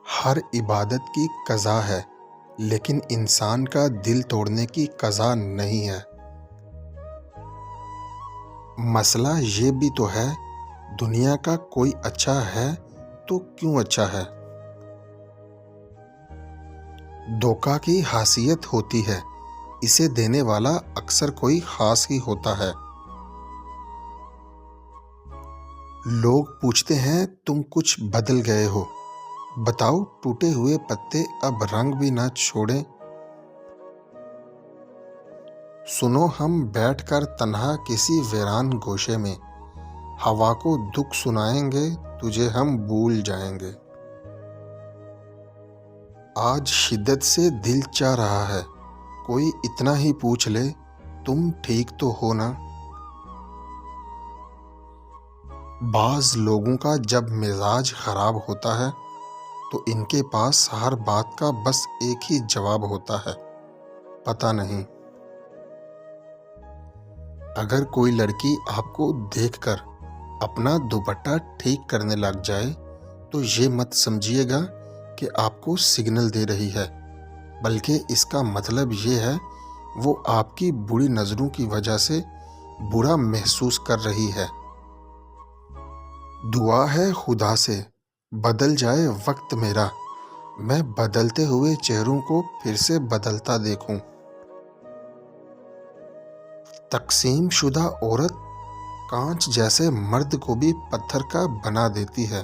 ہر عبادت کی قضا ہے، لیکن انسان کا دل توڑنے کی قضا نہیں ہے۔ مسئلہ یہ بھی تو ہے، دنیا کا کوئی اچھا ہے تو کیوں اچھا ہے؟ دھوکہ کی حیثیت ہوتی ہے، اسے دینے والا اکثر کوئی خاص ہی ہوتا ہے۔ لوگ پوچھتے ہیں تم کچھ بدل گئے ہو، بتاؤ ٹوٹے ہوئے پتے اب رنگ بھی نہ چھوڑیں۔ سنو ہم بیٹھ کر تنہا کسی ویران گوشے میں، ہوا کو دکھ سنائیں گے، تجھے ہم بھول جائیں گے۔ آج شدت سے دل چاہ رہا ہے، کوئی اتنا ہی پوچھ لے تم ٹھیک تو ہو نا؟ بعض لوگوں کا جب مزاج خراب ہوتا ہے تو ان کے پاس ہر بات کا بس ایک ہی جواب ہوتا ہے، پتہ نہیں۔ اگر کوئی لڑکی آپ کو دیکھ کر اپنا دوپٹہ ٹھیک کرنے لگ جائے تو یہ مت سمجھیے گا کہ آپ کو سگنل دے رہی ہے، بلکہ اس کا مطلب یہ ہے وہ آپ کی بری نظروں کی وجہ سے برا محسوس کر رہی ہے۔ دعا ہے خدا سے بدل جائے وقت میرا، میں بدلتے ہوئے چہروں کو پھر سے بدلتا دیکھوں۔ تقسیم شدہ عورت کانچ جیسے مرد کو بھی پتھر کا بنا دیتی ہے۔